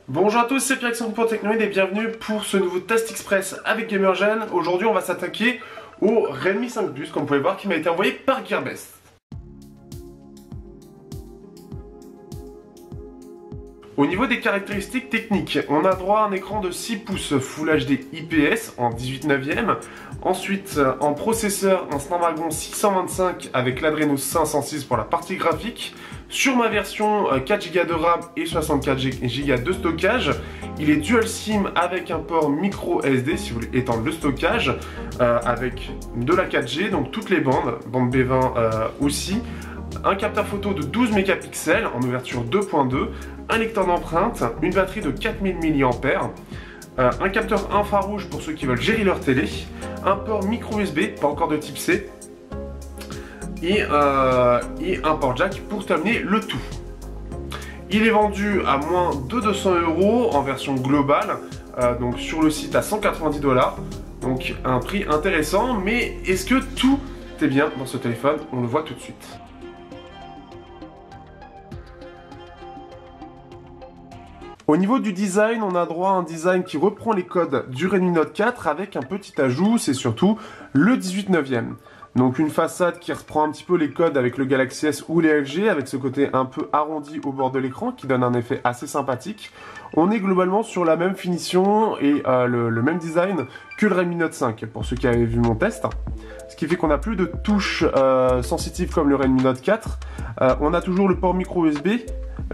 Bonjour à tous, c'est Pierre pour Technoid et bienvenue pour ce nouveau test express avec Gamergen. Aujourd'hui on va s'attaquer au Redmi 5 Plus, comme vous pouvez voir, qui m'a été envoyé par Gearbest. Au niveau des caractéristiques techniques, on a droit à un écran de 6 pouces Full HD IPS en 18/9. Ensuite, en processeur, un Snapdragon 625 avec l'Adreno 506 pour la partie graphique. Sur ma version, 4 Go de RAM et 64 Go de stockage. Il est dual SIM avec un port micro SD si vous voulez étendre le stockage, avec de la 4G, donc toutes les bandes B20 aussi. Un capteur photo de 12 mégapixels en ouverture 2.2, un lecteur d'empreintes, une batterie de 4000 mAh, un capteur infrarouge pour ceux qui veulent gérer leur télé, un port micro USB, pas encore de type C, et un port jack pour terminer le tout. Il est vendu à moins de 200 € en version globale, donc sur le site à 190 $, donc un prix intéressant. Mais est-ce que tout est bien dans ce téléphone? On le voit tout de suite. Au niveau du design, on a droit à un design qui reprend les codes du Redmi Note 4 avec un petit ajout, c'est surtout le 18/9. Donc une façade qui reprend un petit peu les codes avec le Galaxy S ou les LG, avec ce côté un peu arrondi au bord de l'écran qui donne un effet assez sympathique. On est globalement sur la même finition et le même design que le Redmi Note 5 pour ceux qui avaient vu mon test. Ce qui fait qu'on n'a plus de touches sensitives comme le Redmi Note 4. On a toujours le port micro USB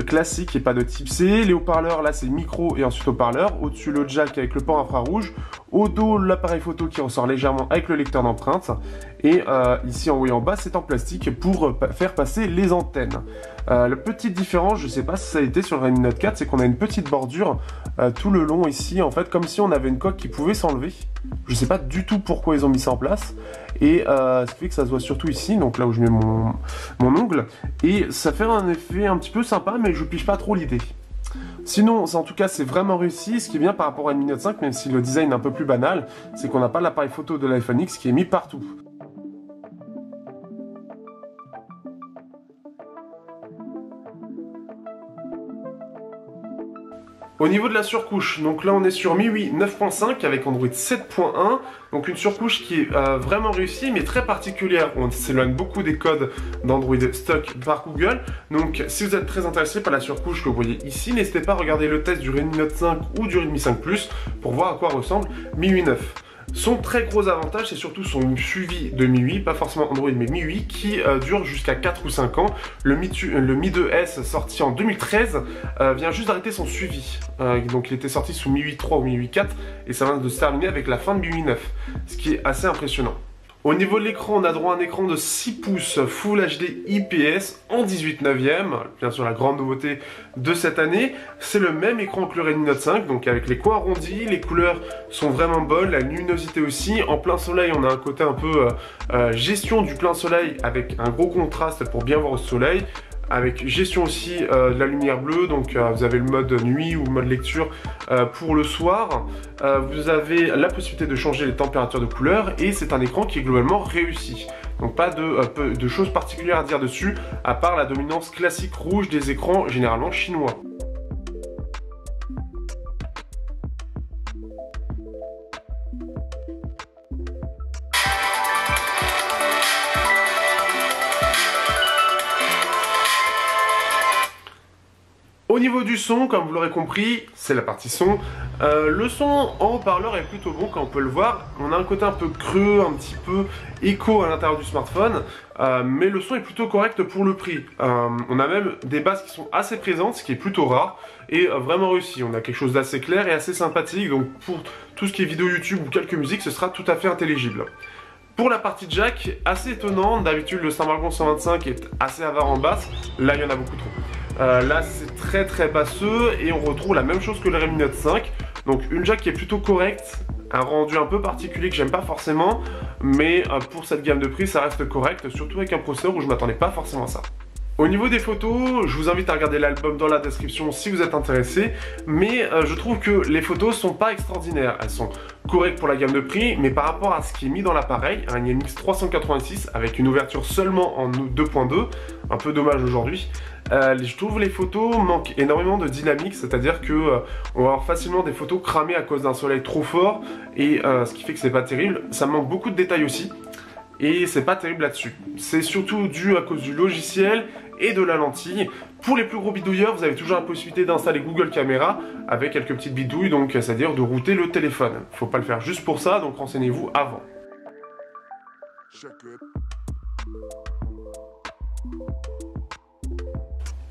classique et pas de type C. Les haut-parleurs, là c'est micro et ensuite haut-parleur. Au-dessus le jack avec le port infrarouge. Au dos l'appareil photo qui ressort légèrement avec le lecteur d'empreintes. Et ici en haut et en bas c'est en plastique pour faire passer les antennes. La petite différence, je sais pas si ça a été sur le Redmi Note 4, c'est qu'on a une petite bordure tout le long ici, en fait comme si on avait une coque qui pouvait s'enlever. Je sais pas du tout pourquoi ils ont mis ça en place. Et ce qui fait que ça se voit surtout ici, donc là où je mets mon ongle. Et ça fait un effet un petit peu sympa, mais je pige pas trop l'idée. Sinon, en tout cas, c'est vraiment réussi. Ce qui est bien par rapport à Redmi Note 5, même si le design est un peu plus banal, c'est qu'on n'a pas l'appareil photo de l'iPhone X qui est mis partout. Au niveau de la surcouche, donc là on est sur MIUI 9.5 avec Android 7.1, donc une surcouche qui est vraiment réussie mais très particulière. On s'éloigne beaucoup des codes d'Android stock par Google, donc si vous êtes très intéressé par la surcouche que vous voyez ici, n'hésitez pas à regarder le test du Redmi Note 5 ou du Redmi 5 Plus pour voir à quoi ressemble MIUI 9. Son très gros avantage, c'est surtout son suivi de MIUI, pas forcément Android mais MIUI, qui dure jusqu'à 4 ou 5 ans. Le Mi 2S, sorti en 2013, vient juste d'arrêter son suivi. Donc il était sorti sous MIUI 3 ou MIUI 4, et ça vient de se terminer avec la fin de MIUI 9, ce qui est assez impressionnant. Au niveau de l'écran, on a droit à un écran de 6 pouces Full HD IPS en 18/9. Bien sûr, la grande nouveauté de cette année, c'est le même écran que le Redmi Note 5, donc avec les coins arrondis, les couleurs sont vraiment bonnes, la luminosité aussi. En plein soleil, on a un côté un peu gestion du plein soleil avec un gros contraste pour bien voir au soleil. Avec gestion aussi de la lumière bleue, donc vous avez le mode nuit ou mode lecture pour le soir. Vous avez la possibilité de changer les températures de couleur et c'est un écran qui est globalement réussi. Donc pas de choses particulières à dire dessus, à part la dominance classique rouge des écrans généralement chinois. Au niveau du son, comme vous l'aurez compris, c'est la partie son. Le son en haut-parleur est plutôt bon, comme on peut le voir. On a un côté un peu creux, un petit peu écho à l'intérieur du smartphone. Mais le son est plutôt correct pour le prix. On a même des basses qui sont assez présentes, ce qui est plutôt rare. Et vraiment réussi. On a quelque chose d'assez clair et assez sympathique. Donc pour tout ce qui est vidéo YouTube ou quelques musiques, ce sera tout à fait intelligible. Pour la partie jack, assez étonnant. D'habitude, le Snapdragon 125 est assez avare en basse. Là, il y en a beaucoup trop. Là c'est très basseux et on retrouve la même chose que le Redmi Note 5. Donc une jack qui est plutôt correcte, un rendu un peu particulier que j'aime pas forcément, mais pour cette gamme de prix ça reste correct, surtout avec un processeur où je m'attendais pas forcément à ça. Au niveau des photos, je vous invite à regarder l'album dans la description si vous êtes intéressé, mais je trouve que les photos sont pas extraordinaires. Elles sont correctes pour la gamme de prix, mais par rapport à ce qui est mis dans l'appareil, un IMX 386 avec une ouverture seulement en 2.2, un peu dommage aujourd'hui, je trouve les photos manquent énormément de dynamique, c'est-à-dire que on va avoir facilement des photos cramées à cause d'un soleil trop fort, et ce qui fait que c'est pas terrible. Ça manque beaucoup de détails aussi. Et c'est pas terrible là-dessus. C'est surtout dû à cause du logiciel et de la lentille. Pour les plus gros bidouilleurs, vous avez toujours la possibilité d'installer Google Caméra avec quelques petites bidouilles, donc c'est-à-dire de router le téléphone. Faut pas le faire juste pour ça, donc renseignez-vous avant.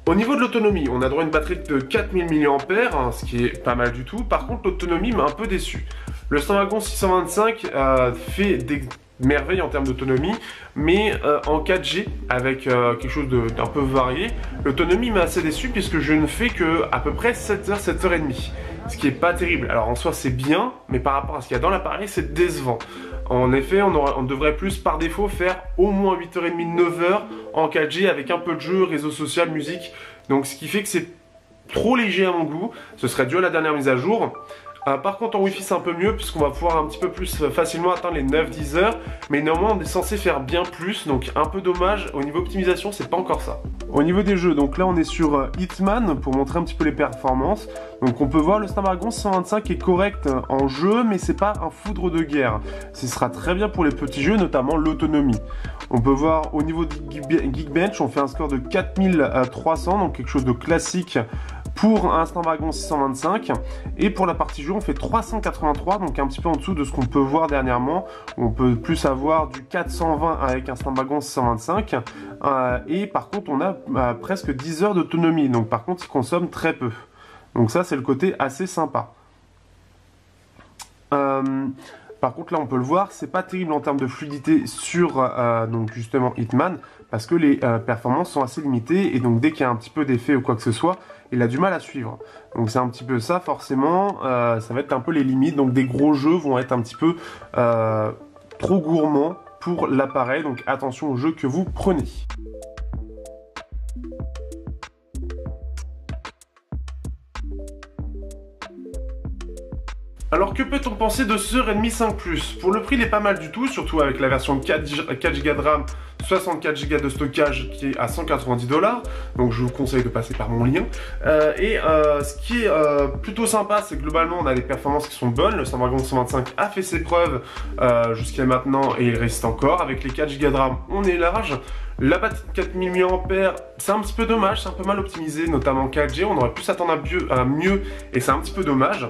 Au niveau de l'autonomie, on a droit à une batterie de 4000 mAh, hein, ce qui est pas mal du tout. Par contre, l'autonomie m'a un peu déçu. Le Snapdragon 625 fait des merveille en termes d'autonomie, mais en 4G avec quelque chose d'un peu varié, l'autonomie m'a assez déçu puisque je ne fais que à peu près 7h, 7h30, ce qui est pas terrible. Alors en soi c'est bien, mais par rapport à ce qu'il y a dans l'appareil c'est décevant. En effet on devrait plus par défaut faire au moins 8h30, 9h en 4G avec un peu de jeu, réseau social, musique, donc ce qui fait que c'est trop léger à mon goût. Ce serait dû à la dernière mise à jour. Par contre en Wi-Fi c'est un peu mieux puisqu'on va pouvoir un petit peu plus facilement atteindre les 9-10 heures, mais néanmoins on est censé faire bien plus, donc un peu dommage. Au niveau optimisation c'est pas encore ça. Au niveau des jeux, donc là on est sur Hitman pour montrer un petit peu les performances. Donc on peut voir le Snapdragon 625 est correct en jeu, mais c'est pas un foudre de guerre. Ce sera très bien pour les petits jeux, notamment l'autonomie. On peut voir au niveau de Geekbench, on fait un score de 4300, donc quelque chose de classique pour un Snapdragon 625, et pour la partie jeu on fait 383, donc un petit peu en dessous de ce qu'on peut voir dernièrement. On peut plus avoir du 420 avec un Snapdragon 625, et par contre on a presque 10 heures d'autonomie, donc par contre il consomme très peu, donc ça c'est le côté assez sympa. Par contre là on peut le voir, c'est pas terrible en termes de fluidité sur donc justement Hitman, parce que les performances sont assez limitées, et donc dès qu'il y a un petit peu d'effet ou quoi que ce soit, il a du mal à suivre. Donc c'est un petit peu ça forcément, ça va être un peu les limites, donc des gros jeux vont être un petit peu trop gourmands pour l'appareil, donc attention aux jeux que vous prenez. Alors que peut-on penser de ce Redmi 5 Plus? Pour le prix il est pas mal du tout, surtout avec la version 4Go de RAM, 64Go de stockage qui est à 190 $, donc je vous conseille de passer par mon lien. Ce qui est plutôt sympa, c'est que globalement on a des performances qui sont bonnes. Le Snapdragon 125 a fait ses preuves jusqu'à maintenant et il résiste encore. Avec les 4Go de RAM on est large. La batterie de 4000 mAh, c'est un petit peu dommage, c'est un peu mal optimisé, notamment en 4G, on aurait pu s'attendre à mieux et c'est un petit peu dommage.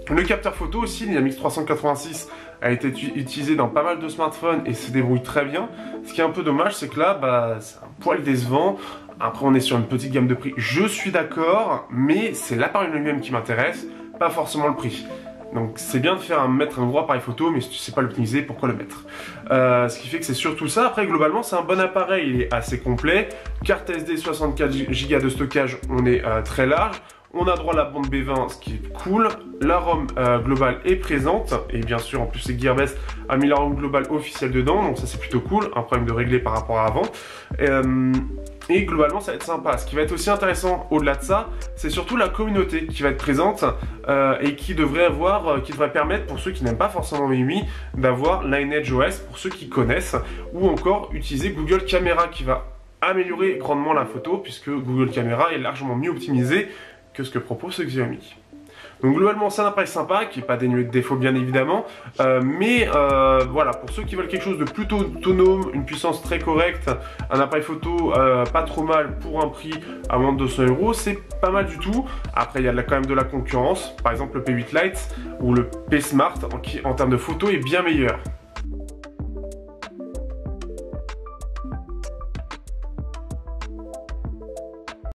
Le capteur photo aussi, l'IMX 386 a été utilisé dans pas mal de smartphones et se débrouille très bien. Ce qui est un peu dommage, c'est que là, c'est un poil décevant. Après, on est sur une petite gamme de prix, je suis d'accord, mais c'est l'appareil lui-même qui m'intéresse, pas forcément le prix. Donc c'est bien de mettre un gros appareil photo, mais si tu sais pas l'optimiser, pourquoi le mettre? Ce qui fait que c'est surtout ça. Après globalement c'est un bon appareil, il est assez complet. Carte SD 64Go de stockage, on est très large. On a droit à la bande B20, ce qui est cool. La ROM globale est présente. Et bien sûr, en plus, c'est Gearbest a mis la ROM globale officielle dedans. Donc ça, c'est plutôt cool. Un problème de régler par rapport à avant. Et globalement, ça va être sympa. Ce qui va être aussi intéressant au-delà de ça, c'est surtout la communauté qui va être présente et qui devrait permettre, pour ceux qui n'aiment pas forcément MIUI, d'avoir Lineage OS, pour ceux qui connaissent, ou encore utiliser Google Caméra qui va améliorer grandement la photo, puisque Google Caméra est largement mieux optimisé que ce que propose ce Xiaomi. Donc globalement c'est un appareil sympa qui n'est pas dénué de défauts bien évidemment, mais voilà, pour ceux qui veulent quelque chose de plutôt autonome, une puissance très correcte, un appareil photo pas trop mal pour un prix à moins de 200 €, c'est pas mal du tout. Après il y a quand même de la concurrence, par exemple le P8 Lite ou le P Smart qui en termes de photo est bien meilleur.